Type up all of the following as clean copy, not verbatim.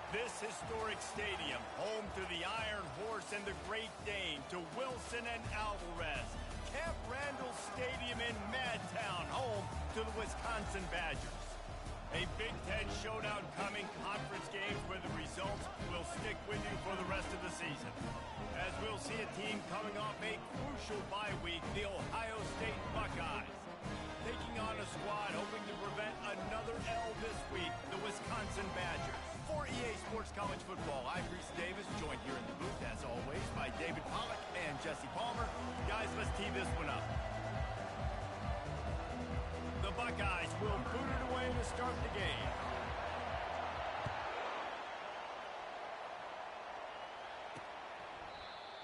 This historic stadium, home to the Iron Horse and the Great Dane, to Wilson and Alvarez. Camp Randall Stadium in Madtown, home to the Wisconsin Badgers. A Big Ten showdown coming, conference games where the results will stick with you for the rest of the season. As we'll see a team coming off a crucial bye week, the Ohio State Buckeyes. Taking on a squad hoping to prevent another L this week, the Wisconsin Badgers. For EA Sports College Football, I'm Reese Davis, joined here in the booth, as always, by David Pollack and Jesse Palmer. Guys, let's tee this one up. The Buckeyes will boot it away to start the game.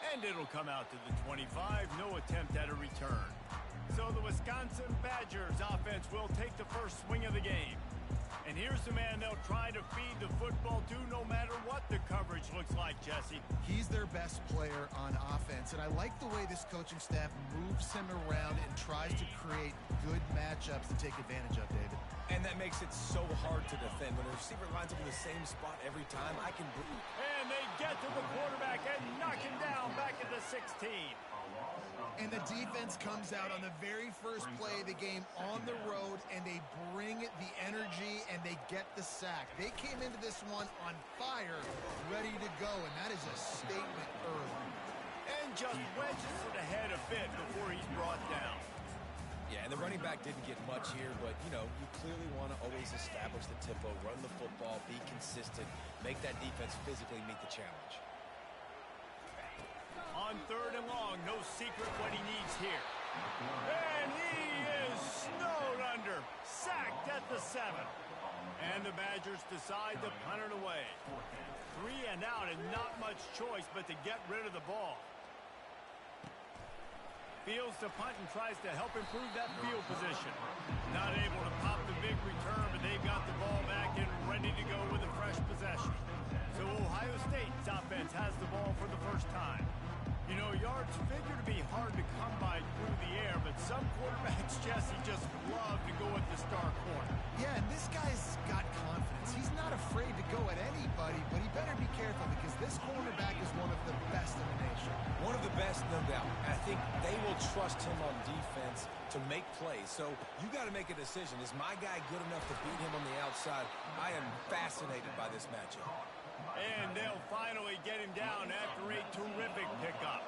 And it'll come out to the 25, no attempt at a return. So the Wisconsin Badgers offense will take the first swing of the game. And here's the man they'll try to feed the football to no matter what the coverage looks like, Jesse. He's their best player on offense, and I like the way this coaching staff moves him around and tries to create good matchups to take advantage of, David. And that makes it so hard to defend. When a receiver lines up in the same spot every time, I can breathe. And they get to the quarterback and knock him down back at the 16. And the defense comes out on the very first play of the game on the road, and they bring the energy and they get the sack. They came into this one on fire, ready to go, and that is a statement early. And just wedges it ahead a bit before he's brought down. Yeah, and the running back didn't get much here, but, you know, you clearly want to always establish the tempo, run the football, be consistent, make that defense physically meet the challenge. On 3rd and long, no secret what he needs here. And he is snowed under, sacked at the 7. And the Badgers decide to punt it away. 3 and out and not much choice but to get rid of the ball. Fields to punt and tries to help improve that field position. Not able to pop the big return, but they've got the ball back and ready to go with a fresh possession. So Ohio State's offense has the ball for the first time. You know, yards figure to be hard to come by through the air, but some quarterbacks, Jesse, just love to go at the star corner. Yeah, and this guy's got confidence. He's not afraid to go at anybody, but he better be careful because this cornerback is one of the best in the nation. One of the best, no doubt. I think they will trust him on defense to make plays. So you got to make a decision. Is my guy good enough to beat him on the outside? I am fascinated by this matchup. And they'll finally get him down after a terrific pickup.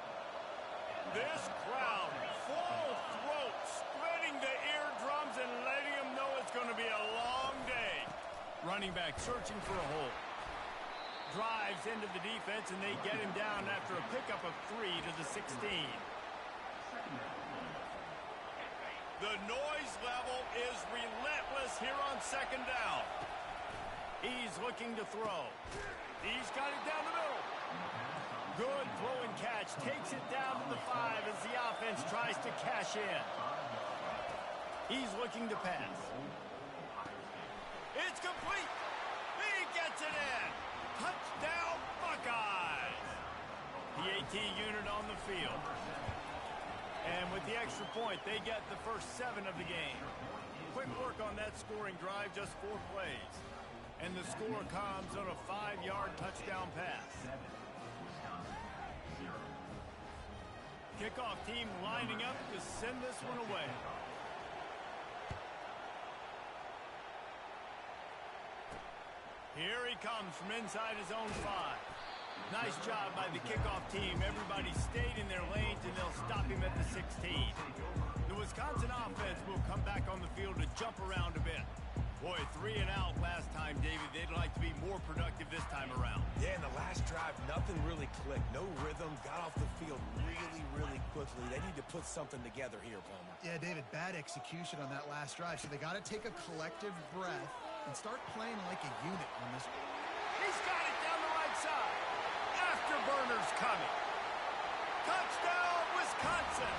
This crowd, full throat, spreading the eardrums and letting them know it's going to be a long day. Running back searching for a hole. Drives into the defense, and they get him down after a pickup of 3 to the 16. The noise level is relentless here on 2nd down. He's looking to throw. He's got it down the middle. Good throw and catch. Takes it down to the 5 as the offense tries to cash in. He's looking to pass. It's complete. He gets it in. Touchdown, Buckeyes. PAT unit on the field. And with the extra point, they get the first 7 of the game. Quick work on that scoring drive, just 4 plays. And the score comes on a 5-yard touchdown pass. Kickoff team lining up to send this one away. Here he comes from inside his own 5. Nice job by the kickoff team. Everybody stayed in their lanes, and they'll stop him at the 16. The Wisconsin offense will come back on the field to jump around a bit. Boy, 3 and out last time, David. They'd like to be more productive this time around. Yeah, in the last drive, nothing really clicked. No rhythm. Got off the field really quickly. They need to put something together here, Palmer. Yeah, David, bad execution on that last drive. So they got to take a collective breath and start playing like a unit on this one. He's got it down the right side. Afterburners coming. Touchdown, Wisconsin.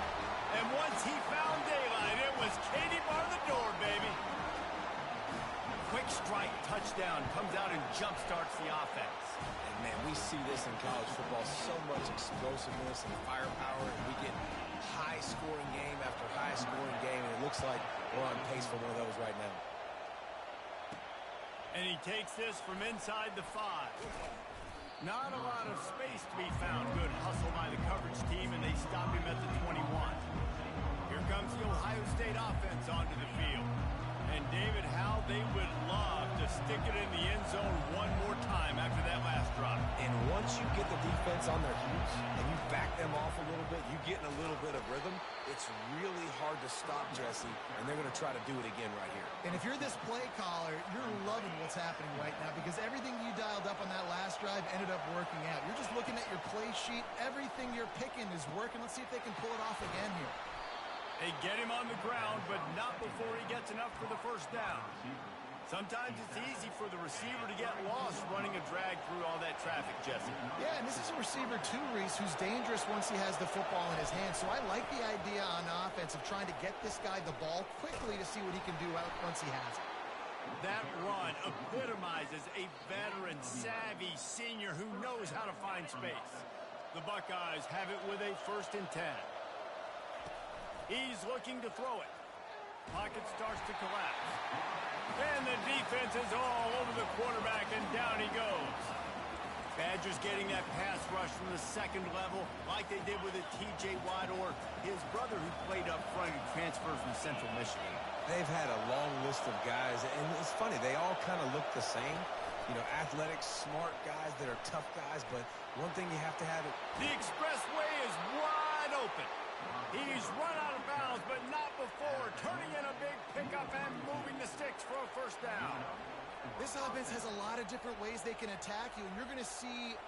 And once he found daylight, it was Katie bar the door, baby. Quick strike touchdown comes out and jump starts the offense. And man, we see this in college football, so much explosiveness and firepower, and we get high-scoring game after high-scoring game, and it looks like we're on pace for one of those right now. And he takes this from inside the 5. Not a lot of space to be found. Good hustle by the coverage team, and they stop him at the 21. Here comes the Ohio State offense onto the field. And David, how they would love to stick it in the end zone one more time after that last drop. And once you get the defense on their heels and you back them off a little bit, you get in a little bit of rhythm, it's really hard to stop, Jesse, and they're going to try to do it again right here. And if you're this play caller, you're loving what's happening right now because everything you dialed up on that last drive ended up working out. You're just looking at your play sheet. Everything you're picking is working. Let's see if they can pull it off again here. They get him on the ground, but not before he gets enough for the first down. Sometimes it's easy for the receiver to get lost running a drag through all that traffic, Jesse. Yeah, and this is a receiver too, Reese, who's dangerous once he has the football in his hands. So I like the idea on offense of trying to get this guy the ball quickly to see what he can do once he has it. That run epitomizes a veteran, savvy senior who knows how to find space. The Buckeyes have it with a 1st and 10. He's looking to throw it. Pocket starts to collapse. And the defense is all over the quarterback, and down he goes. Badgers getting that pass rush from the second level like they did with a T.J. Watt or his brother who played up front and transferred from Central Michigan. They've had a long list of guys, and it's funny, they all kind of look the same. You know, athletic, smart guys that are tough guys, but one thing you have to have it. The expressway is wide open. He's run out of bounds, but not before turning in a big pickup and moving the sticks for a first down. This offense has a lot of different ways they can attack you, and you're going to see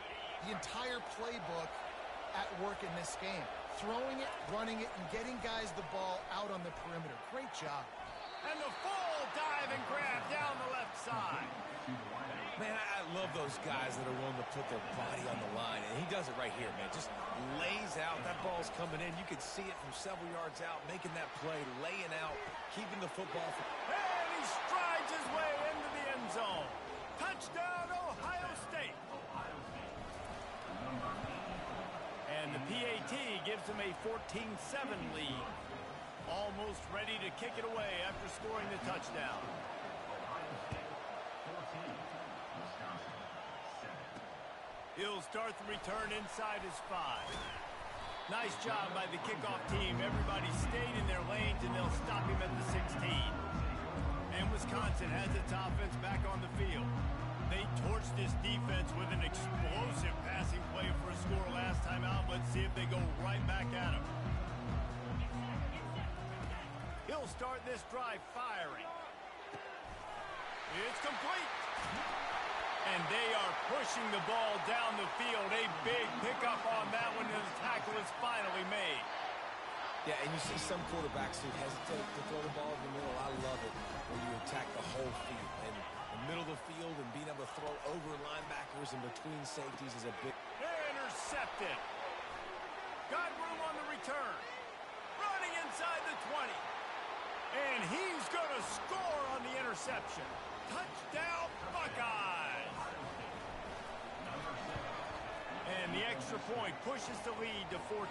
the entire playbook at work in this game. Throwing it, running it, and getting guys the ball out on the perimeter. Great job. And the full dive and grab down the left side. Man, I love those guys that are willing to put their body on the line, and he does it right here, man. Just lays out. That ball's coming in. You can see it from several yards out, making that play, laying out, keeping the football. And he strides his way into the end zone. Touchdown, Ohio State. And the PAT gives him a 14-7 lead. Almost ready to kick it away after scoring the touchdown. He'll start the return inside his 5. Nice job by the kickoff team. Everybody stayed in their lanes, and they'll stop him at the 16. And Wisconsin has its offense back on the field. They torched this defense with an explosive passing play for a score last time out. Let's see if they go right back at him. He'll start this drive firing. It's complete. And they are pushing the ball down the field. A big pickup on that one, and the tackle is finally made. Yeah, and you see some quarterbacks who hesitate to throw the ball in the middle. I love it when you attack the whole field. And the middle of the field and being able to throw over linebackers and between safeties is a big... Intercepted. Got room on the return. Running inside the 20. And he's going to score on the interception. Touchdown, Buckeyes. And the extra point pushes the lead to 14.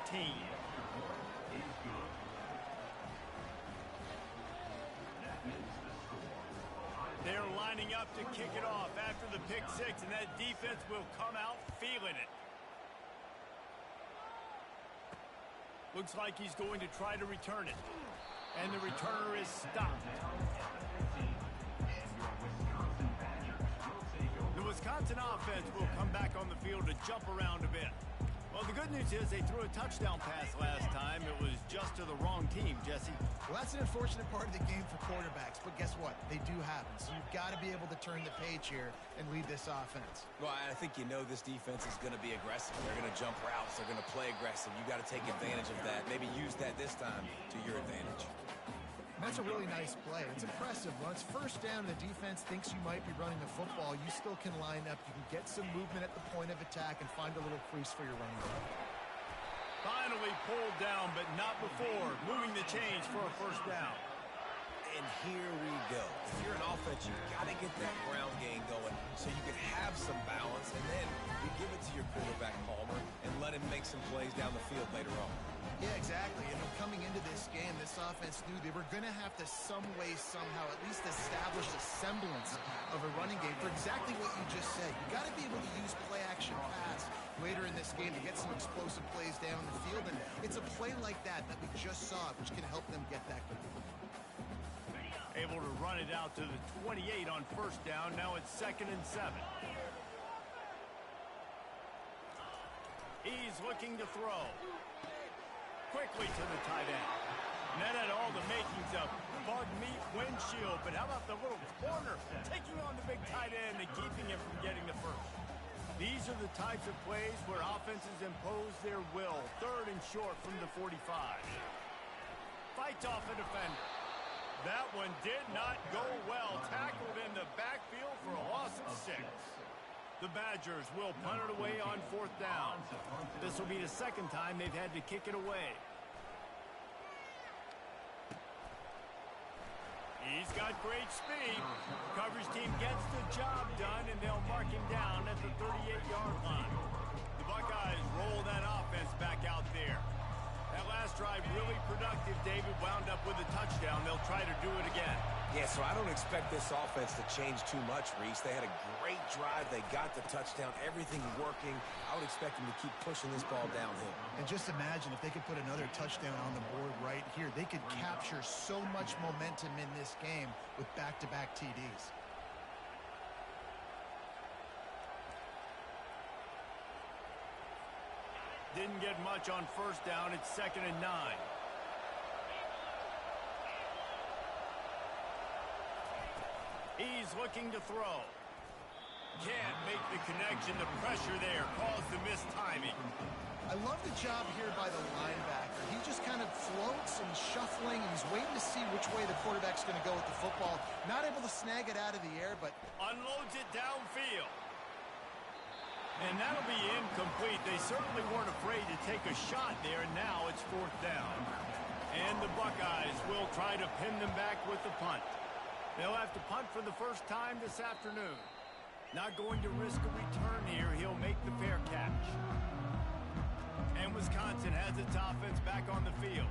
They're lining up to kick it off after the pick 6, and that defense will come out feeling it. Looks like he's going to try to return it. And the returner is stopped. The Wisconsin offense will come back on the field to jump around a bit. Well, the good news is they threw a touchdown pass last time. It was just to the wrong team, Jesse. Well, that's an unfortunate part of the game for quarterbacks, but guess what? They do happen, so you've got to be able to turn the page here and lead this offense. Well, I think you know this defense is going to be aggressive. They're going to jump routes. They're going to play aggressive. You got to take advantage of that. Maybe use that this time to your advantage. That's a really nice play. It's impressive. When it's first down, the defense thinks you might be running the football. You still can line up. You can get some movement at the point of attack and find a little crease for your running back. Finally pulled down, but not before moving the chains for a first down. And here we go. If you're an offense, you've got to get that ground game going so you can have some balance, and then you give it to your quarterback, Palmer, and let him make some plays down the field later on. Yeah, exactly. And coming into this game, this offense knew they were going to have to some way, somehow, at least establish a semblance of a running game for exactly what you just said. You got to be able to use play-action pass later in this game to get some explosive plays down the field. And it's a play like that we just saw, which can help them get that going. Able to run it out to the 28 on first down. Now it's 2nd and 7. He's looking to throw. Quickly to the tight end. And that had all the makings of bug meat windshield. But how about the little corner taking on the big tight end and keeping him from getting the first? These are the types of plays where offenses impose their will. 3rd and short from the 45. Fights off a defender. That one did not go well. Tackled in the backfield for a loss of 6. The Badgers will punt it away on 4th down. This will be the 2nd time they've had to kick it away. He's got great speed. Coverage team gets the job done, and they'll mark him down at the 38-yard line. The Buckeyes roll that offense back out there. That last drive really productive. David wound up with a touchdown. They'll try to do it again. Yeah, so I don't expect this offense to change too much, Reese. They had a great drive. They got the touchdown. Everything working. I would expect them to keep pushing this ball downhill. And just imagine if they could put another touchdown on the board right here. They could capture so much momentum in this game with back-to-back TDs. Didn't get much on first down. It's 2nd and 9. He's looking to throw. Can't make the connection. The pressure there caused the missed timing. I love the job here by the linebacker. He just kind of floats and shuffling, and he's waiting to see which way the quarterback's going to go with the football. Not able to snag it out of the air, but unloads it downfield. And that'll be incomplete. They certainly weren't afraid to take a shot there, and now it's 4th down. And the Buckeyes will try to pin them back with the punt. They'll have to punt for the first time this afternoon. Not going to risk a return here. He'll make the fair catch. And Wisconsin has its offense back on the field.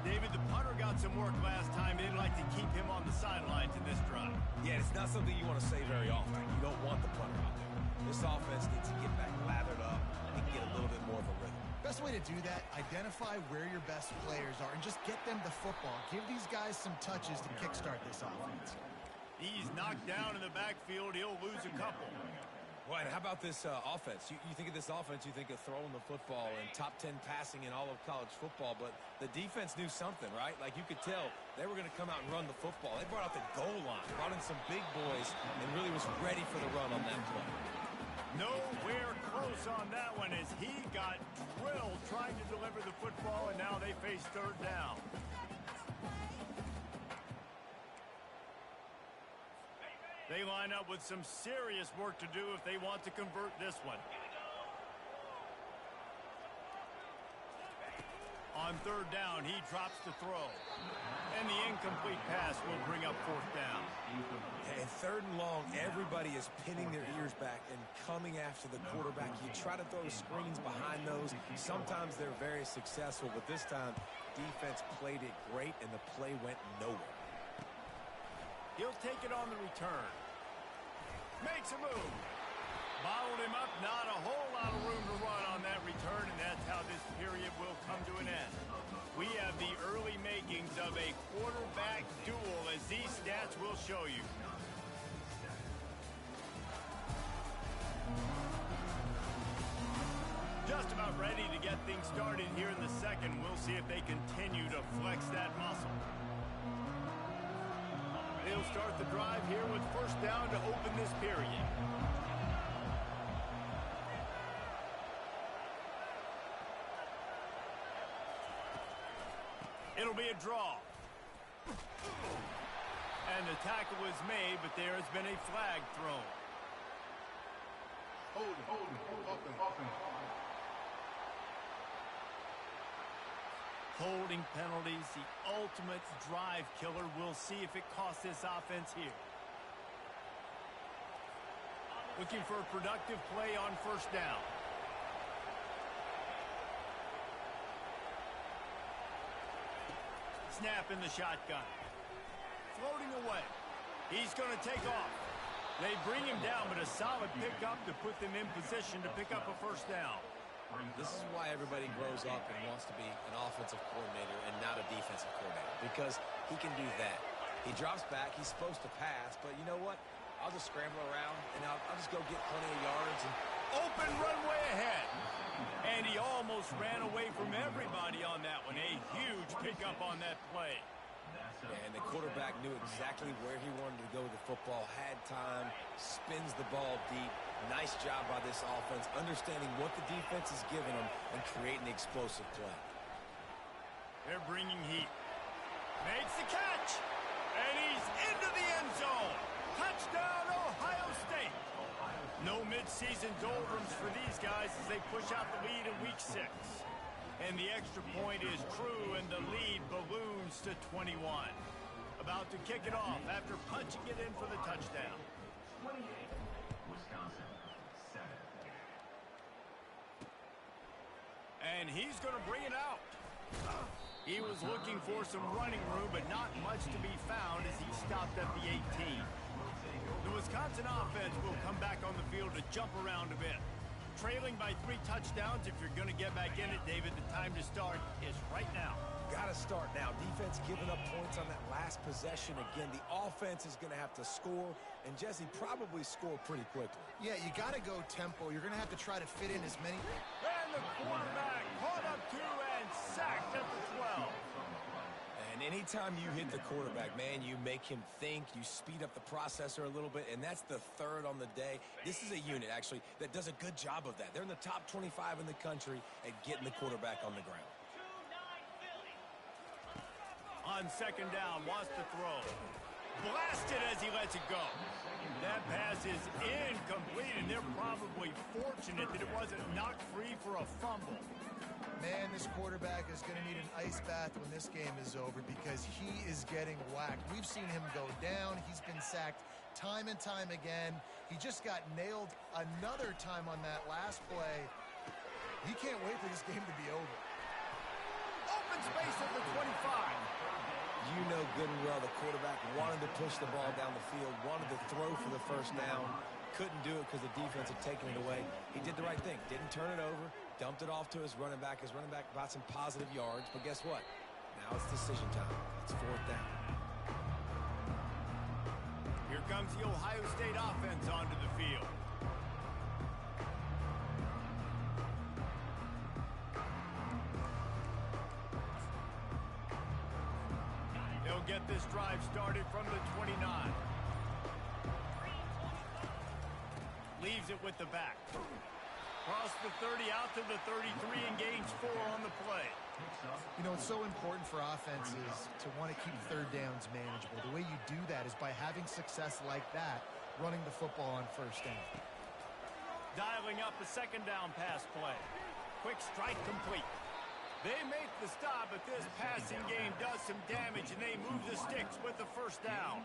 David, the punter got some work last time. They'd like to keep him on the sidelines in this drive. Yeah, it's not something you want to say very often. You don't want the punter out there. This offense needs to get back lathered up and get a little bit more of a rhythm. Best way to do that, identify where your best players are and just get them the football. Give these guys some touches to kickstart this offense. He's knocked down in the backfield. He'll lose a couple. Well, and how about this offense? You think of this offense, you think of throwing the football and top 10 passing in all of college football, but the defense knew something, right? Like you could tell they were going to come out and run the football. They brought out the goal line, brought in some big boys, and really was ready for the run on that play. Nowhere close on that one as he got drilled trying to deliver the football, and now they face 3rd down. They line up with some serious work to do if they want to convert this one. On 3rd down, he drops the throw. And the incomplete pass will bring up 4th down. And 3rd and long, everybody is pinning their ears back and coming after the quarterback. You try to throw screens behind those. Sometimes they're very successful, but this time, defense played it great, and the play went nowhere. He'll take it on the return. Makes a move. Bottled him up. Not a whole lot of room to run on that return, and that's how this period will come to an end. We have the early makings of a quarterback duel, as these stats will show you. Just about ready to get things started here in the 2nd. We'll see if they continue to flex that muscle. They'll start the drive here with 1st down to open this period. It'll be a draw. And the tackle was made, but there has been a flag thrown. Holding penalties, the ultimate drive killer. We'll see if it costs this offense here. Looking for a productive play on 1st down. snap in the shotgun. Floating away. He's going to take off. They bring him down, but a solid pickup to put them in position to pick up a first down. This is why everybody grows up and wants to be an offensive coordinator and not a defensive coordinator, because he can do that. He drops back. He's supposed to pass, but you know what? I'll just scramble around, and I'll just go get plenty of yards. And open runway ahead. And he almost ran away from everybody on that one. A huge pickup on that play. And the quarterback knew exactly where he wanted to go with the football, had time, spins the ball deep. Nice job by this offense, understanding what the defense is giving them and creating the explosive play. They're bringing heat. Makes the catch. And he's into the end zone. Touchdown, Ohio State. No midseason doldrums for these guys as they push out the lead in Week 6. And the extra point is true, and the lead balloons to 21. About to kick it off after punching it in for the touchdown. 28, Wisconsin, 7. And he's going to bring it out. He was looking for some running room, but not much to be found as he stopped at the 18. The Wisconsin offense will come back on the field to jump around a bit. Trailing by 3 touchdowns. If you're going to get back in it, David, the time to start is right now. Got to start now. Defense giving up points on that last possession. Again, the offense is going to have to score, and Jesse probably score pretty quickly. Yeah, you got to go tempo. You're going to have to try to fit in as many. And the quarterback caught up to and sacked at the 12. And anytime you hit the quarterback, man, you make him think, you speed up the processor a little bit, and that's the third on the day. This is a unit, actually, that does a good job of that. They're in the top 25 in the country at getting the quarterback on the ground. On second down, wants to throw. Blasted as he lets it go. That pass is incomplete, and they're probably fortunate that it wasn't knocked free for a fumble. Man, this quarterback is going to need an ice bath when this game is over because he is getting whacked. We've seen him go down. He's been sacked time and time again. He just got nailed another time on that last play. He can't wait for this game to be over. Open space at the 25. You know good and well the quarterback wanted to push the ball down the field, wanted to throw for the first down. Couldn't do it because the defense had taken it away. He did the right thing. Didn't turn it over. Dumped it off to his running back. His running back got some positive yards. But guess what? Now it's decision time. It's 4th down. Here comes the Ohio State offense onto the field. They'll get this drive started from the 29. Leaves it with the back. Cross the 30 out to the 33 and gains 4 on the play. You know, it's so important for offenses to want to keep third downs manageable. The way you do that is by having success like that, running the football on first down. Dialing up a second down pass play. Quick strike complete. They make the stop, but this passing game does some damage, and they move the sticks with the first down.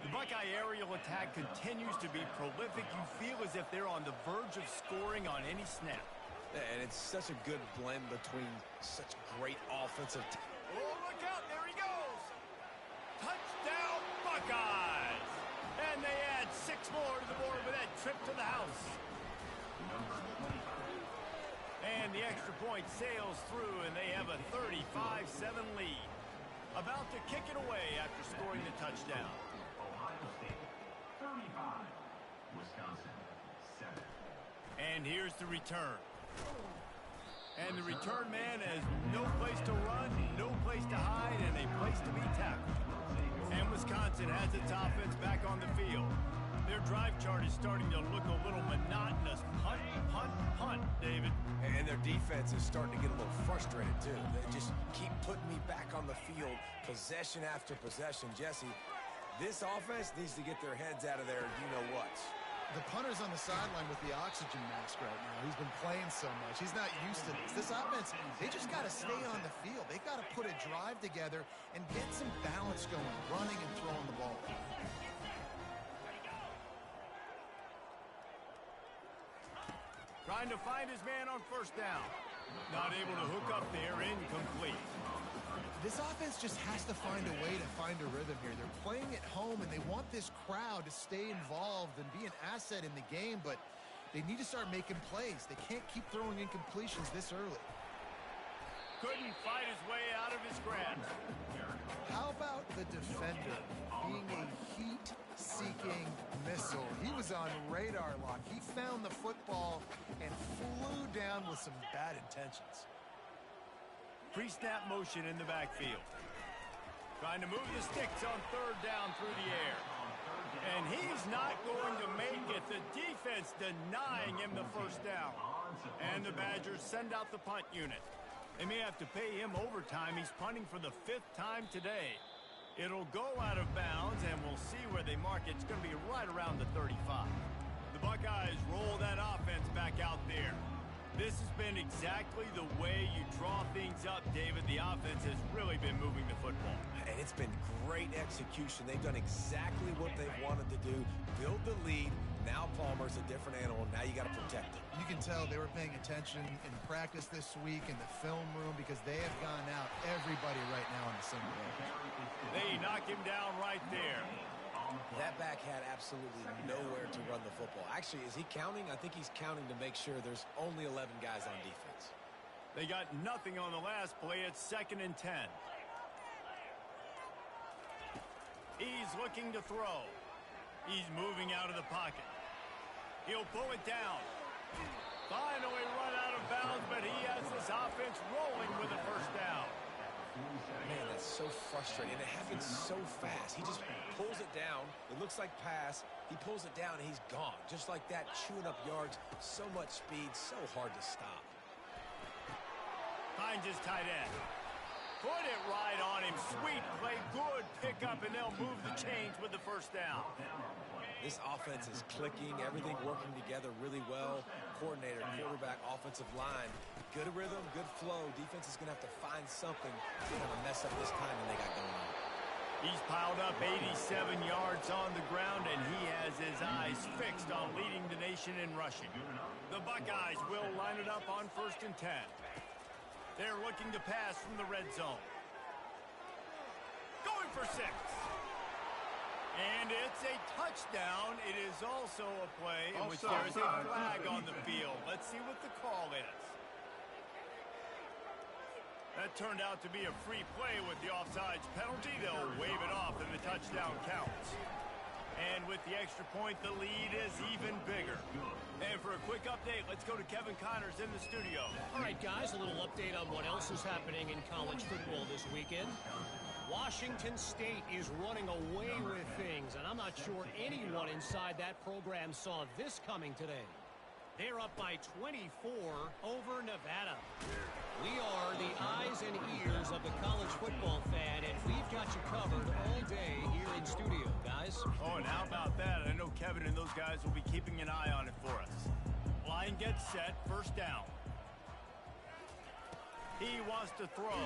The Buckeye aerial attack continues to be prolific. You feel as if they're on the verge of scoring on any snap. And it's such a good blend between such great offensive. Oh, look out. There he goes. Touchdown, Buckeyes. And they add 6 more to the board with that trip to the house. And the extra point sails through, and they have a 35-7 lead. About to kick it away after scoring the touchdown. Ohio State, 35, Wisconsin, 7. And here's the return. And the return man has no place to run, no place to hide, and a place to be tackled. And Wisconsin has its offense back on the field. Their drive chart is starting to look a little monotonous. Punt, punt, punt, David. And their defense is starting to get a little frustrated, too. They just keep putting me back on the field, possession after possession. Jesse, this offense needs to get their heads out of there, you-know-what. The punter's on the sideline with the oxygen mask right now. He's been playing so much. He's not used to this. This offense, they just got to stay on the field. They've got to put a drive together and get some balance going, running and throwing the ball. Trying to find his man on first down. Not able to hook up there, incomplete. This offense just has to find a way to find a rhythm here. They're playing at home, and they want this crowd to stay involved and be an asset in the game, but they need to start making plays. They can't keep throwing incompletions this early. Couldn't fight his way out of his grasp. How about the defender being a heat-seeking missile? He was on radar lock. He found the football and flew down with some bad intentions. Pre-snap motion in the backfield. Trying to move the sticks on third down through the air. And he's not going to make it. The defense denying him the first down. And the Badgers send out the punt unit. They may have to pay him overtime. He's punting for the 5th time today. It'll go out of bounds, and we'll see where they mark it. It's going to be right around the 35. The Buckeyes roll that offense back out there. This has been exactly the way you draw things up, David. The offense has really been moving the football. And it's been great execution. They've done exactly what they wanted to do. Build the lead. Now Palmer's a different animal. Now you got to protect it. You can tell they were paying attention in practice this week in the film room because they have gone out everybody right now on the same page. They knock him down right there. That back had absolutely nowhere to run the football. Actually, is he counting? I think he's counting to make sure there's only 11 guys on defense. They got nothing on the last play. It's 2nd and 10. He's looking to throw. He's moving out of the pocket. He'll pull it down. Finally run out of bounds, but he has this offense rolling with a first down. Man, that's so frustrating. It happens so fast. He just pulls it down. It looks like pass. He pulls it down, and he's gone. Just like that, chewing up yards. So much speed, so hard to stop. Finds his tight end. Put it right on him. Sweet play, good pickup, and they'll move the chains with the first down. This offense is clicking, everything working together really well. Coordinator, quarterback, offensive line. Good rhythm, good flow. Defense is going to have to find something to kind of mess up this time than they got going on. He's piled up 87 yards on the ground, and he has his eyes fixed on leading the nation in rushing. The Buckeyes will line it up on 1st and 10. They're looking to pass from the red zone. Going for 6. And it's a touchdown. It is also a play in which there is a flag on the field. Let's see what the call is. That turned out to be a free play with the offsides penalty. They'll wave it off and the touchdown counts. And with the extra point, the lead is even bigger. And for a quick update, let's go to Kevin Connors in the studio. All right, guys, a little update on what else is happening in college football this weekend. Washington State is running away with things, and I'm not sure anyone inside that program saw this coming today. They're up by 24 over Nevada. We are the eyes and ears of the college football fan, and we've got you covered all day here in studio, guys. Oh, and how about that? I know Kevin and those guys will be keeping an eye on it for us. Line gets set, first down. He wants to throw.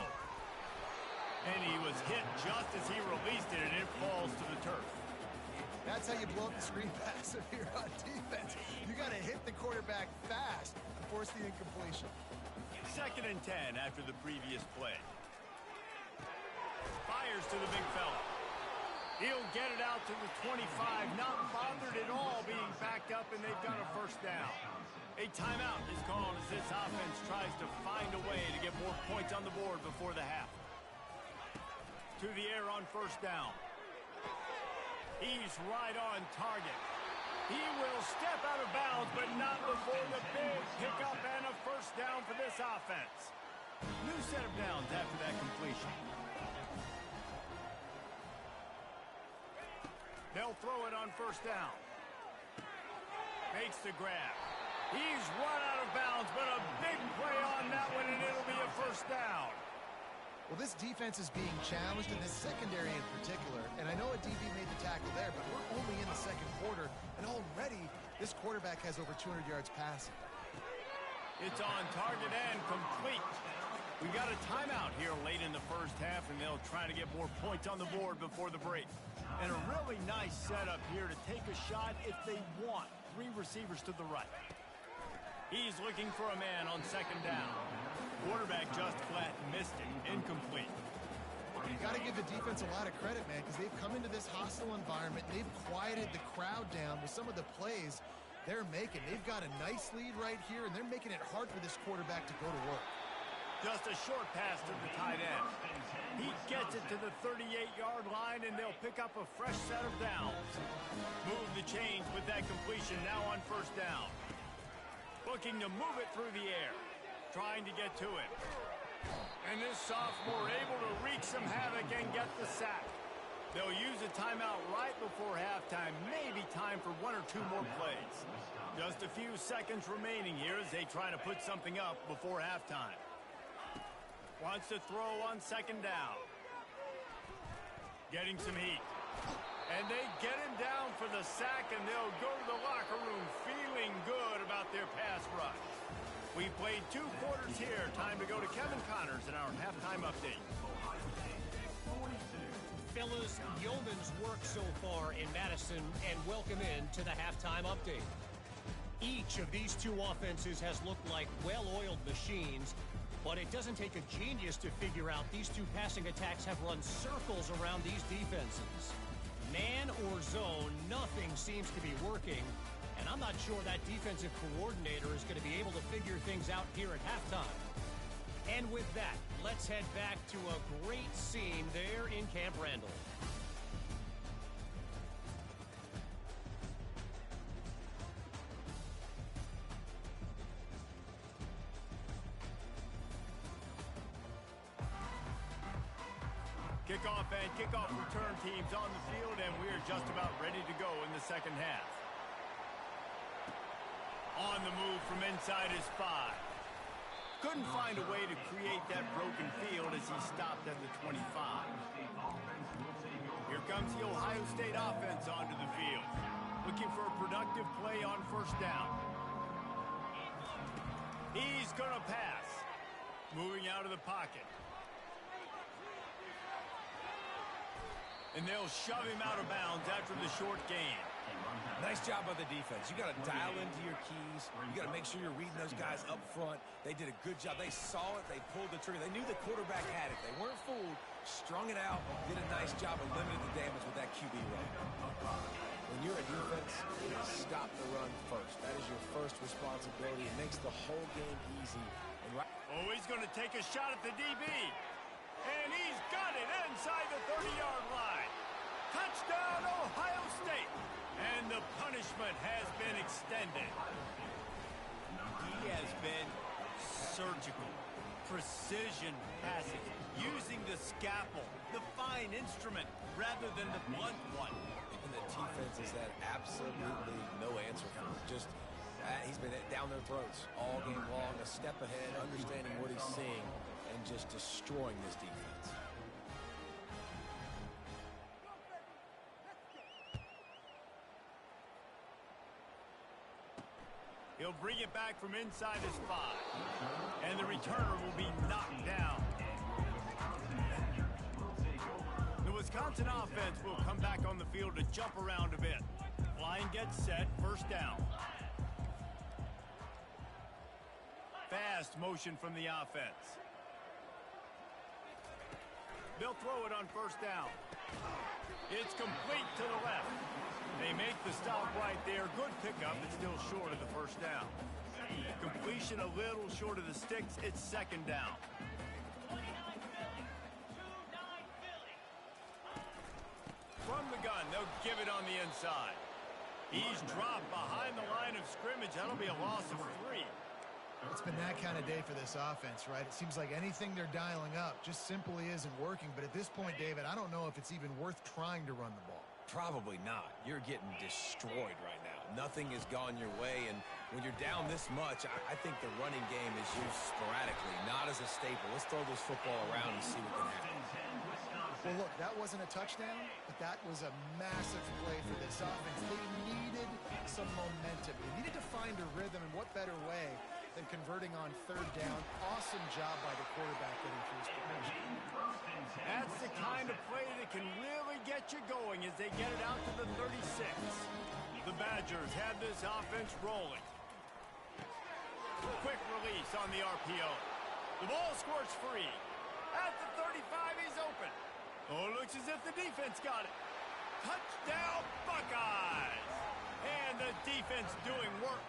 And he was hit just as he released it, and it falls to the turf. That's how you blow up the screen pass if you're on defense. You got to hit the quarterback fast to force the incompletion. 2nd and 10 after the previous play. Fires to the big fella. He'll get it out to the 25, not bothered at all being backed up, and they've got a first down. A timeout is called as this offense tries to find a way to get more points on the board before the half. To the air on first down. He's right on target. He will step out of bounds, but not before the big pickup and a first down for this offense. New set of downs after that completion. They'll throw it on first down. Makes the grab. He's run out of bounds, but a big play on that one, and it'll be a first down. Well, this defense is being challenged in this secondary in particular, and I know a DB made the tackle there, but we're only in the second quarter, and already this quarterback has over 200 yards passing. It's on target and complete. We got a timeout here late in the first half, and they'll try to get more points on the board before the break. And a really nice setup here to take a shot if they want. 3 receivers to the right. He's looking for a man on second down. quarterback just flat missed it. Incomplete. You got to give the defense a lot of credit, man, because they've come into this hostile environment. They've quieted the crowd down with some of the plays they're making. They've got a nice lead right here, and they're making it hard for this quarterback to go to work. Just a short pass to the tight end. He gets it to the 38-yard line, and they'll pick up a fresh set of downs. Move the chains with that completion now on first down. Looking to move it through the air. Trying to get to it. And this sophomore able to wreak some havoc and get the sack. They'll use a timeout right before halftime. Maybe time for one or two more plays. Just a few seconds remaining here as they try to put something up before halftime. Wants to throw on second down. Getting some heat. And they get him down for the sack, and they'll go to the locker room feeling good about their pass rush. We played 2 quarters here. Time to go to Kevin Connors in our halftime update. Fellas, yeoman's work so far in Madison, and welcome in to the halftime update. Each of these 2 offenses has looked like well-oiled machines, but it doesn't take a genius to figure out these 2 passing attacks have run circles around these defenses. Man or zone, nothing seems to be working. And I'm not sure that defensive coordinator is going to be able to figure things out here at halftime. And with that, let's head back to a great scene there in Camp Randall. Kickoff and kickoff return teams on the field, and we're just about ready to go in the second half. On the move from inside his 5. Couldn't find a way to create that broken field as he stopped at the 25. Here comes the Ohio State offense onto the field. Looking for a productive play on first down. He's going to pass. Moving out of the pocket. And they'll shove him out of bounds after the short gain. Nice job by the defense. You got to dial into your keys. You got to make sure you're reading those guys up front. They did a good job. They saw it. They pulled the trigger. They knew the quarterback had it. They weren't fooled. Strung it out. Did a nice job of limiting the damage with that QB run. When you're a defense, you stop the run first. That is your first responsibility. It makes the whole game easy. Oh, he's going to take a shot at the DB. And he's got it inside the 30-yard line. Touchdown, Ohio State. And the punishment has been extended. He has been surgical, precision passing, using the scalpel, the fine instrument, rather than the blunt one. And the defense has had absolutely no answer for him. Just, he's been down their throats all game long, a step ahead, understanding what he's seeing, and just destroying this defense. He'll bring it back from inside his 5. And the returner will be knocked down. The Wisconsin offense will come back on the field to jump around a bit. Line gets set, first down. Fast motion from the offense. They'll throw it on first down. It's complete to the left. They make the stop right there. Good pickup, but still short of the first down. Completion a little short of the sticks. It's second down. From the gun, they'll give it on the inside. He's dropped behind the line of scrimmage. That'll be a loss of 3. It's been that kind of day for this offense, right? It seems like anything they're dialing up just simply isn't working. But at this point, David, I don't know if it's even worth trying to run the ball. Probably not. You're getting destroyed right now. Nothing has gone your way, and when you're down this much, I think the running game is used sporadically, not as a staple. Let's throw this football around and see what can happen. Well, look, that wasn't a touchdown, but that was a massive play for this offense. They needed some momentum. They needed to find a rhythm, and what better way than converting on third down. Awesome job by the quarterback getting through his progression. That's the kind of play that can really get you going as they get it out to the 36. The Badgers have this offense rolling. Quick release on the RPO. The ball squirts free. At the 35, he's open. Oh, it looks as if the defense got it. Touchdown, Buckeyes! And the defense doing work.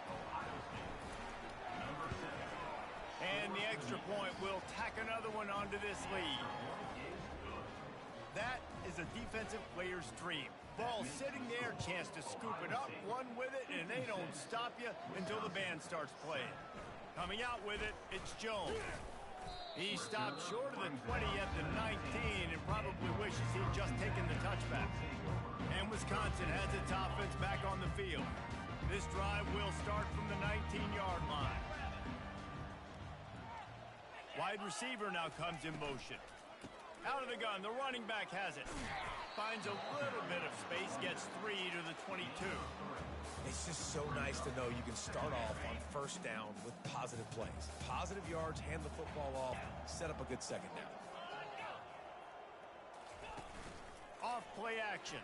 And the extra point will tack another one onto this lead. That is a defensive player's dream. Ball sitting there, chance to scoop it up, run with it, and they don't stop you until the band starts playing. Coming out with it, it's Jones. He stopped short of the 20 at the 19 and probably wishes he'd just taken the touchback. And Wisconsin has its offense back on the field. This drive will start from the 19-yard line. Wide receiver now comes in motion. Out of the gun, the running back has it. Finds a little bit of space, gets 3 to the 22. It's just so nice to know you can start off on first down with positive plays. Positive yards, hand the football off, set up a good second down. Off play action.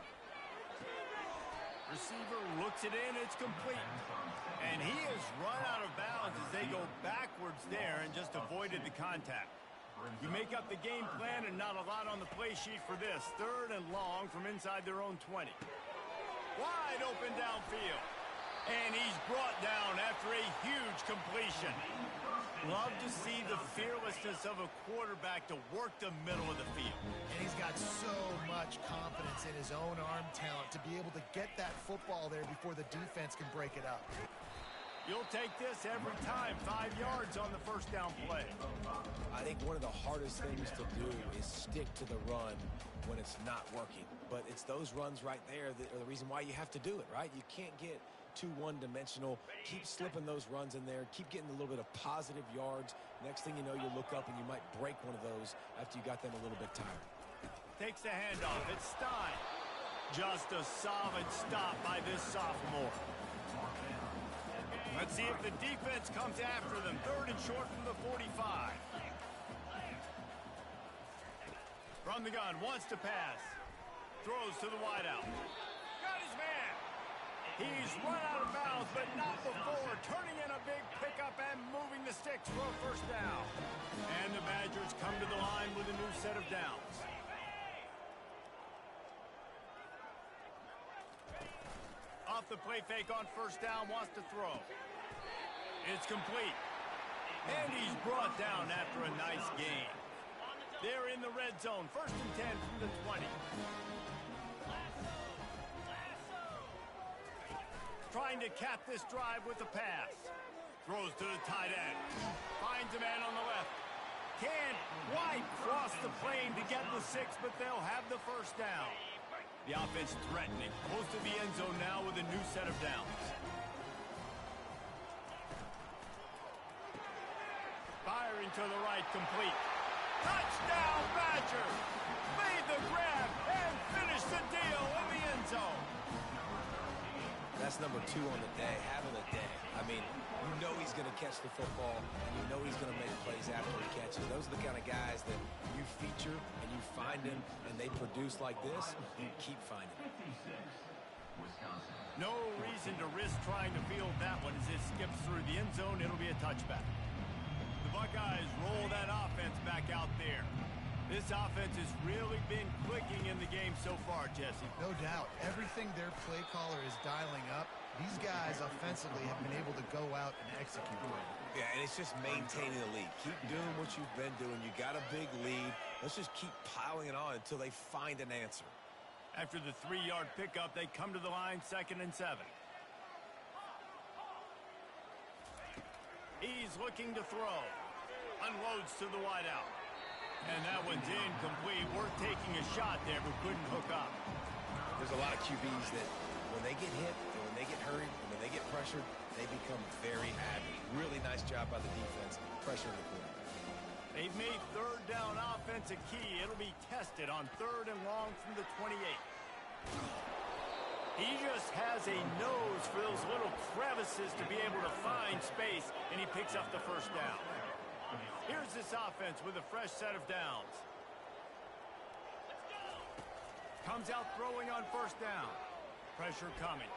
Receiver looks it in, it's complete. And he has run out of bounds as they go backwards there and just avoided the contact. You make up the game plan and not a lot on the play sheet for this. 3rd and long from inside their own 20. Wide open downfield. And he's brought down after a huge completion. Love to see the fearlessness of a quarterback to work the middle of the field. And he's got so much confidence in his own arm talent to be able to get that football there before the defense can break it up. You'll take this every time. 5 yards on the first down play. I think one of the hardest things to do is stick to the run when it's not working. But it's those runs right there that are the reason why you have to do it, right? You can't get too one-dimensional. Keep slipping those runs in there. Keep getting a little bit of positive yards. Next thing you know, you look up and you might break one of those after you got them a little bit tired. Takes the handoff. It's Stein. Just a solid stop by this sophomore. Let's see if the defense comes after them. 3rd and short from the 45. From the gun, wants to pass. Throws to the wideout. Got his man. He's run out of bounds, but not before. Turning in a big pickup and moving the sticks for a first down. And the Badgers come to the line with a new set of downs. Off the play fake on first down, wants to throw. It's complete. And he's brought down after a nice gain. They're in the red zone. 1st and 10 from the 20. Trying to cap this drive with a pass. Throws to the tight end. Finds a man on the left. Can't quite cross the plane to get the 6, but they'll have the first down. The offense threatening. Close to the end zone now with a new set of downs. Firing to the right, complete. Touchdown, Badger! Made the grab and finished the deal in the end zone. That's number 2 on the day, having a day. I mean, you know he's going to catch the football, and you know he's going to make plays after he catches. Those are the kind of guys that you feature and you find them, and they produce like this, you keep finding them. No reason to risk trying to field that one as it skips through the end zone. It'll be a touchback. The Buckeyes roll that offense back out there. This offense has really been clicking in the game so far, Jesse. No doubt. Everything their play caller is dialing up, these guys offensively have been able to go out and execute. Yeah, and it's just maintaining the lead. Keep doing what you've been doing. You got a big lead. Let's just keep piling it on until they find an answer. After the 3-yard pickup, they come to the line, 2nd and 7. He's looking to throw. Unloads to the wideout. And that one's incomplete. Worth taking a shot there, but couldn't hook up. There's a lot of QBs that when they get hit, and when they get hurried, and when they get pressured, they become very happy. Really nice job by the defense, pressuring the quarterback. They've made 3rd down offense a key. It'll be tested on 3rd and long from the 28. He just has a nose for those little crevices to be able to find space, and he picks up the first down. Here's this offense with a fresh set of downs. Comes out throwing on first down. Pressure coming.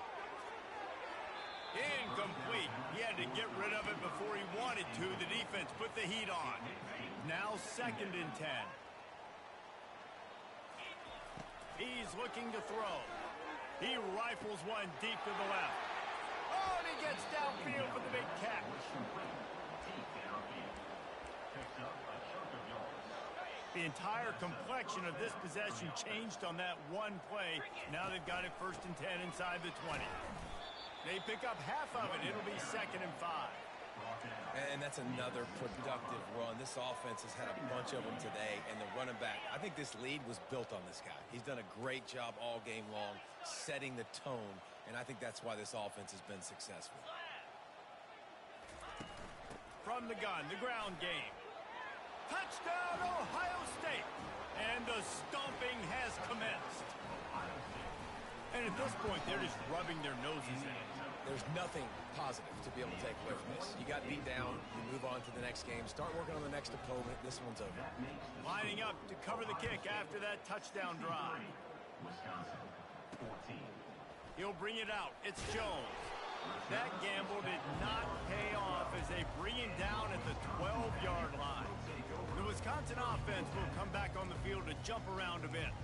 Incomplete. He had to get rid of it before he wanted to. The defense put the heat on. Now 2nd and 10. He's looking to throw. He rifles one deep to the left. Oh, and he gets downfield for the big catch. The entire complexion of this possession changed on that one play. Now they've got it 1st and 10 inside the 20. They pick up half of it. It'll be 2nd and 5. And that's another productive run. This offense has had a bunch of them today, and the running back, I think this lead was built on this guy. He's done a great job all game long setting the tone, and I think that's why this offense has been successful. From the gun, the ground game. Touchdown, Ohio State! And the stomping has commenced. And at this point, they're just rubbing their noses in it. There's nothing positive to be able to take away from this. You got beat down, you move on to the next game, start working on the next opponent. This one's over. Lining up to cover the kick after that touchdown drive. Wisconsin, 14. He'll bring it out. It's Jones. That gamble did not pay off as they bring him down at the 12-yard line. The Wisconsin offense will come back on the field to jump around a bit.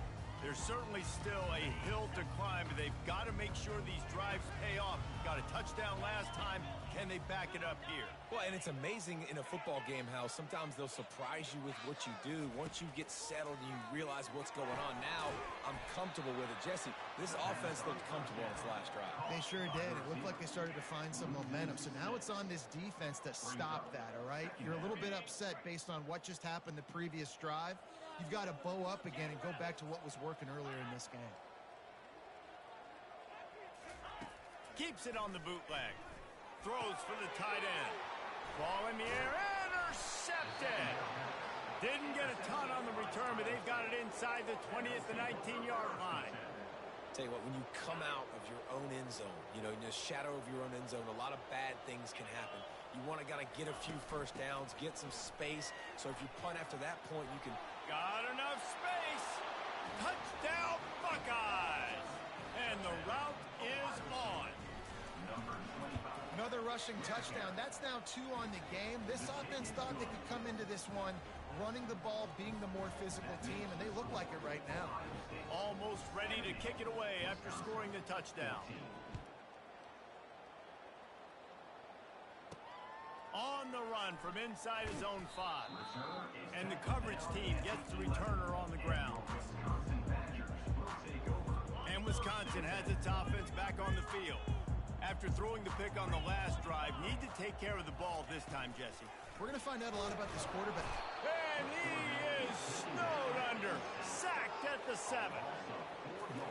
There's certainly still a hill to climb, but they've got to make sure these drives pay off. Got a touchdown last time. Can they back it up here? Well, and it's amazing in a football game how sometimes they'll surprise you with what you do. Once you get settled and you realize what's going on now, I'm comfortable with it. Jesse, this offense looked comfortable on its last drive. They sure did. It looked like they started to find some momentum. So now it's on this defense to stop that, all right? You're a little bit upset based on what just happened the previous drive. You've got to bow up again and go back to what was working earlier in this game. Keeps it on the bootleg. Throws for the tight end. Ball in the air. Intercepted. Didn't get a ton on the return, but they've got it inside the 20th to 19-yard line. Tell you what, when you come out of your own end zone, in the shadow of your own end zone, a lot of bad things can happen. You want to get a few first downs, get some space. So if you punt after that point, you can... Got enough space. Touchdown, Buckeyes. And the route is on. Another rushing touchdown. That's now 2 on the game. This offense thought they could come into this one running the ball, being the more physical team, and they look like it right now. Almost ready to kick it away after scoring the touchdown. On the run from inside his own 5. And the coverage team gets the returner on the ground. And Wisconsin has its offense back on the field. After throwing the pick on the last drive, need to take care of the ball this time, Jesse. We're going to find out a lot about this quarterback. And he is snowed under. Sacked at the 7.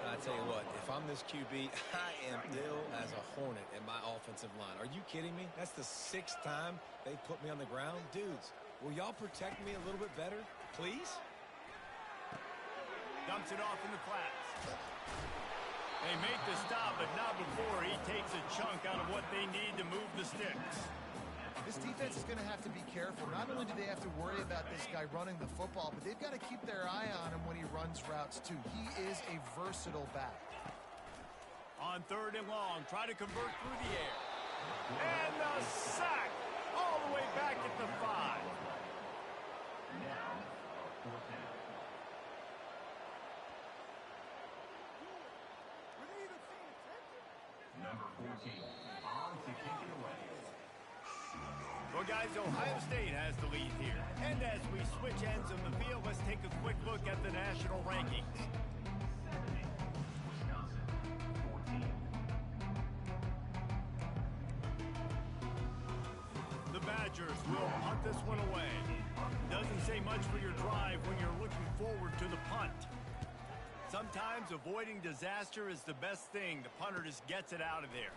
I tell you what, if I'm this QB, I am ill as a hornet in my offensive line. Are you kidding me? That's the 6th time they put me on the ground. Dudes, will y'all protect me a little bit better, please? Dumps it off in the flats. They make the stop, but not before he takes a chunk out of what they need to move the sticks. This defense is going to have to be careful. Not only do they have to worry about this guy running the football, but they've got to keep their eye on him when he runs routes, too. He is a versatile back. On 3rd and long, try to convert through the air. And the sack all the way back at the 5. Number 14, on to kick it away. Well, guys, Ohio State has the lead here. And as we switch ends of the field, let's take a quick look at the national rankings. Wisconsin, 14. The Badgers will punt this one away. Doesn't say much for your drive when you're looking forward to the punt. Sometimes avoiding disaster is the best thing. The punter just gets it out of there.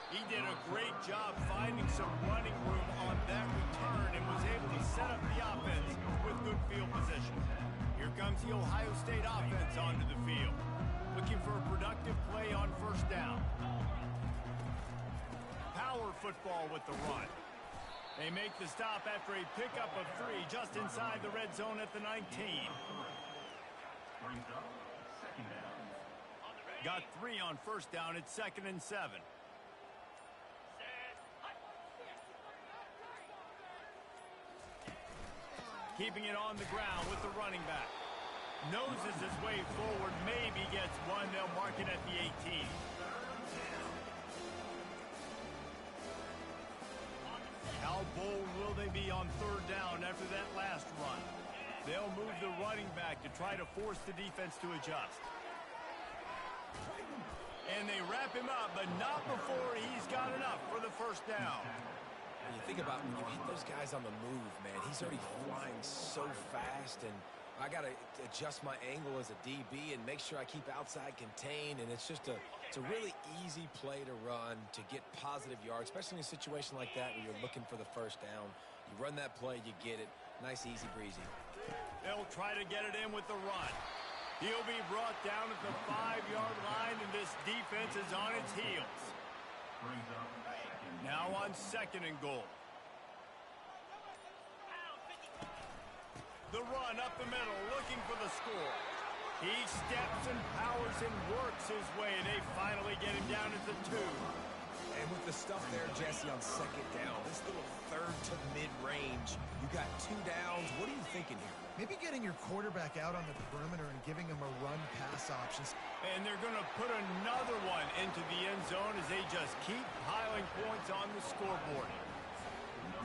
He did a great job finding some running room on that return and was able to set up the offense with good field position. Here comes the Ohio State offense onto the field, looking for a productive play on 1st down. Power football with the run. They make the stop after a pickup of 3 just inside the red zone at the 19. Brings up 2nd down. Got 3 on 1st down. It's 2nd and 7. keeping it on the ground with the running back. Noses his way forward, maybe gets one. They'll mark it at the 18. How bold will they be on third down after that last run? They'll move the running back to try to force the defense to adjust. And they wrap him up, but not before he's got enough for the first down. When you think about when you hit those guys on the move, man, he's already flying so fast, and I got to adjust my angle as a DB and make sure I keep outside contained, and it's a really easy play to run to get positive yards, especially in a situation like that where you're looking for the first down. You run that play, you get it. Nice, easy breezy. They'll try to get it in with the run. He'll be brought down at the 5-yard line, and this defense is on its heels. Now on 2nd and goal. The run up the middle, looking for the score. He steps and powers and works his way. They finally get him down at the 2. And with the stuff there, Jesse, on 2nd down, this little third to mid-range, you got 2 downs. What are you thinking here? Maybe getting your quarterback out on the perimeter and giving him a run-pass options. And they're going to put another one into the end zone as they just keep piling points on the scoreboard.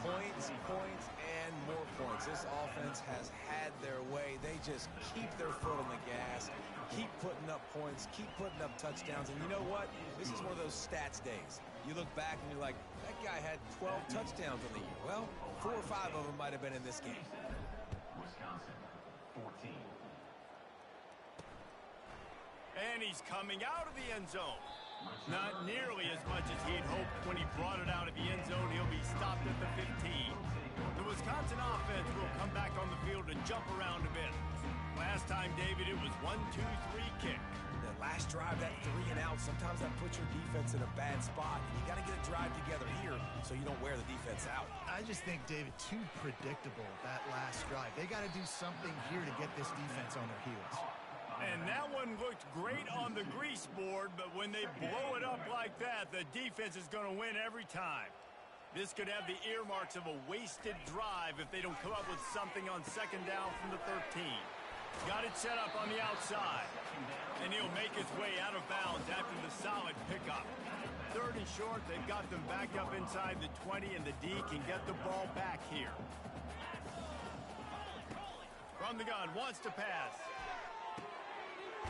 Points, and more points. This offense has had their way. They just keep their foot on the gas, keep putting up points, keep putting up touchdowns. And you know what? This is one of those stats days. You look back and you're like, that guy had 12 touchdowns on the year. Well, 4 or 5 of them might have been in this game. Wisconsin, 14. And he's coming out of the end zone. Not nearly as much as he'd hoped when he brought it out of the end zone. He'll be stopped at the 15. The Wisconsin offense will come back on the field and jump around a bit. Last time, David, it was 1-2-3 kick. That last drive, that 3 and out, sometimes that puts your defense in a bad spot. You got to get a drive together here so you don't wear the defense out. I just think, David, too predictable, that last drive. They got to do something here to get this defense on their heels. And that one looked great on the grease board, but when they blow it up like that, the defense is going to win every time. This could have the earmarks of a wasted drive if they don't come up with something on 2nd down from the 13. Got it set up on the outside. And he'll make his way out of bounds after the solid pickup. 3rd and short, they've got them back up inside the 20, and the D can get the ball back here. From the gun, wants to pass.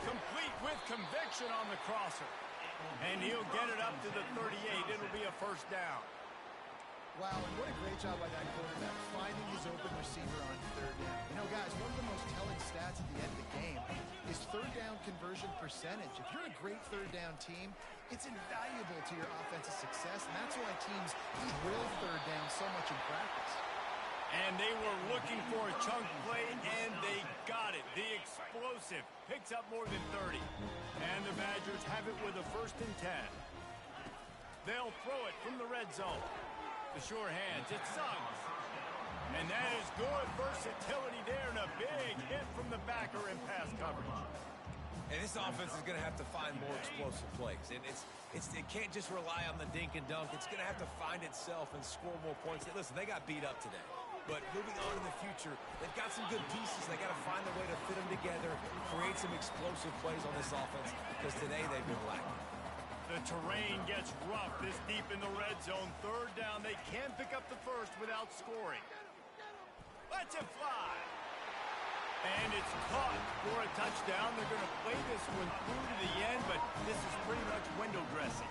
Complete with conviction on the crosser. And he'll get it up to the 38. It'll be a first down. Wow, and what a great job by that quarterback, finding his open receiver on 3rd down. You know, guys, one of the most telling stats at the end of the game is 3rd down conversion percentage. If you're a great 3rd down team, it's invaluable to your offensive success, and that's why teams drill 3rd down so much in practice. And they were looking for a chunk play, and they got it. The explosive picks up more than 30. And the Badgers have it with a 1st and 10. They'll throw it from the red zone. The sure hands, it's Suggs. And that is good versatility there, and a big hit from the backer in pass coverage. And this offense is going to have to find more explosive plays. And it can't just rely on the dink and dunk. It's going to have to find itself and score more points. Listen, they got beat up today. But moving on in the future, they've got some good pieces. They got to find a way to fit them together, create some explosive plays on this offense, because today they've been lacking. The terrain gets rough this deep in the red zone. 3rd down, they can pick up the first without scoring. Let's it fly. And it's caught for a touchdown. They're going to play this one through to the end, but this is pretty much window dressing.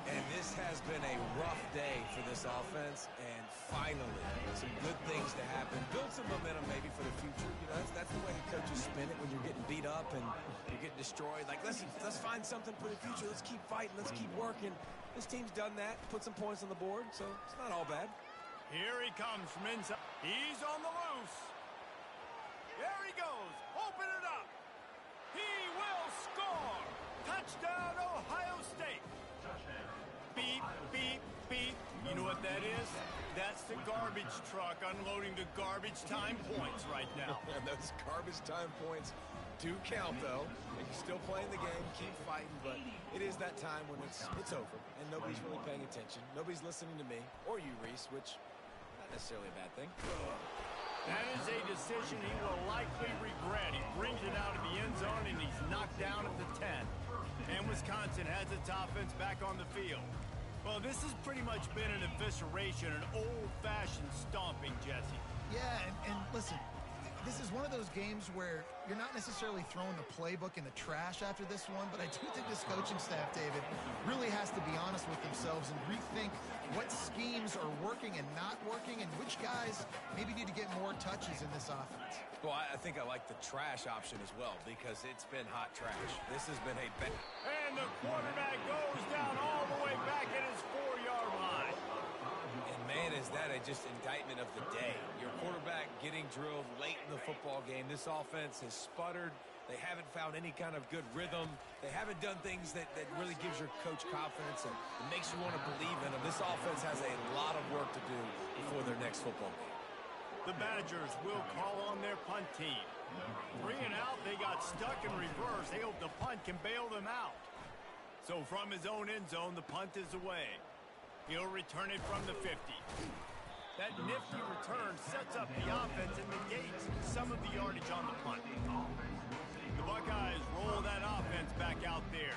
And this has been a rough day for this offense, and finally, some good things to happen. Build some momentum maybe for the future. You know, that's the way the coaches spin it when you're getting beat up and you're getting destroyed. Like, listen, let's find something for the future. Let's keep fighting. Let's keep working. This team's done that, put some points on the board, so it's not all bad. Here he comes from inside. He's on the loose. There he goes. Open it up. He will score. Touchdown, Ohio State. Beep, beep, beep. You know what that is? That's the garbage truck unloading the garbage time points right now. And those garbage time points do count, though. And you're still playing the game, keep fighting, but it is that time when it's over, and nobody's really paying attention. Nobody's listening to me, or you, Reese, which not necessarily a bad thing. That is a decision he will likely regret. He brings it out of the end zone, and he's knocked down at the 10. And Wisconsin has its offense back on the field. Well, this has pretty much been an evisceration, an old-fashioned stomping, Jesse. Yeah, and listen, this is one of those games where you're not necessarily throwing the playbook in the trash after this one, but I do think this coaching staff, David, really has to be honest with themselves and rethink what schemes are working and not working and which guys maybe need to get more touches in this offense. Well, I think I like the trash option as well because it's been hot trash. This has been a bad... And the quarterback goes down all the way back at his 4-yard line. And, man, is that just indictment of the day. Your quarterback getting drilled late in the football game. This offense has sputtered. They haven't found any kind of good rhythm. They haven't done things that really gives your coach confidence and makes you want to believe in them. This offense has a lot of work to do before their next football game. The Badgers will call on their punt team. 3 and out, they got stuck in reverse. They hope the punt can bail them out. So from his own end zone, the punt is away. He'll return it from the 50. That nifty return sets up the offense and negates some of the yardage on the punt. The Buckeyes roll that offense back out there.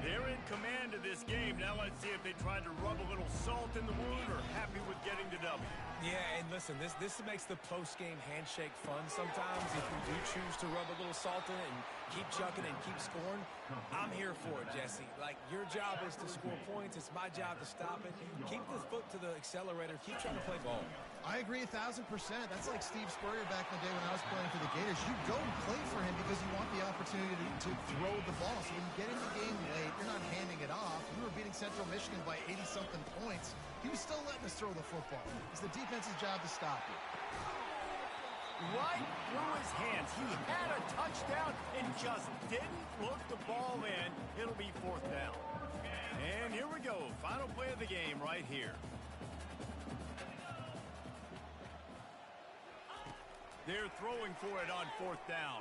They're in command of this game. Now let's see if they try to rub a little salt in the wound or happy with getting the W. Yeah, and listen, this makes the post-game handshake fun sometimes. If you do choose to rub a little salt in it and keep chucking and keep scoring, I'm here for it, Jesse. Like, your job is to score points. It's my job to stop it. Keep the foot to the accelerator. Keep trying to play ball. I agree 1,000%. That's like Steve Spurrier back in the day when I was playing for the Gators. You go and play for him because you want the opportunity to throw the ball. So when you get in the game late, you're not handing it off. We were beating Central Michigan by 80-something points. He was still letting us throw the football. It's the defense's job to stop it. Right through his hands. He had a touchdown and just didn't look the ball in. It'll be 4th down. And here we go. Final play of the game right here. They're throwing for it on 4th down.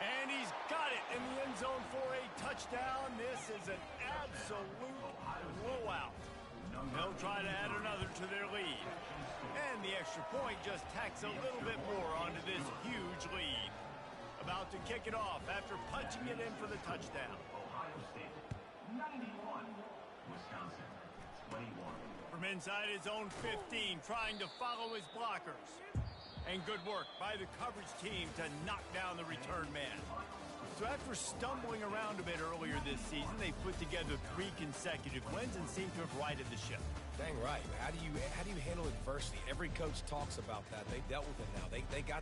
And he's got it in the end zone for a touchdown. This is an absolute blowout. They'll try to add another to their lead. And the extra point just tacks a little bit more onto this huge lead. About to kick it off after punching it in for the touchdown. Ohio State, 91. Wisconsin, 21. From inside his own 15, trying to follow his blockers. And good work by the coverage team to knock down the return man. So after stumbling around a bit earlier this season, they put together 3 consecutive wins and seem to have righted the ship. Dang right. How do you handle adversity? Every coach talks about that. They dealt with it now. They got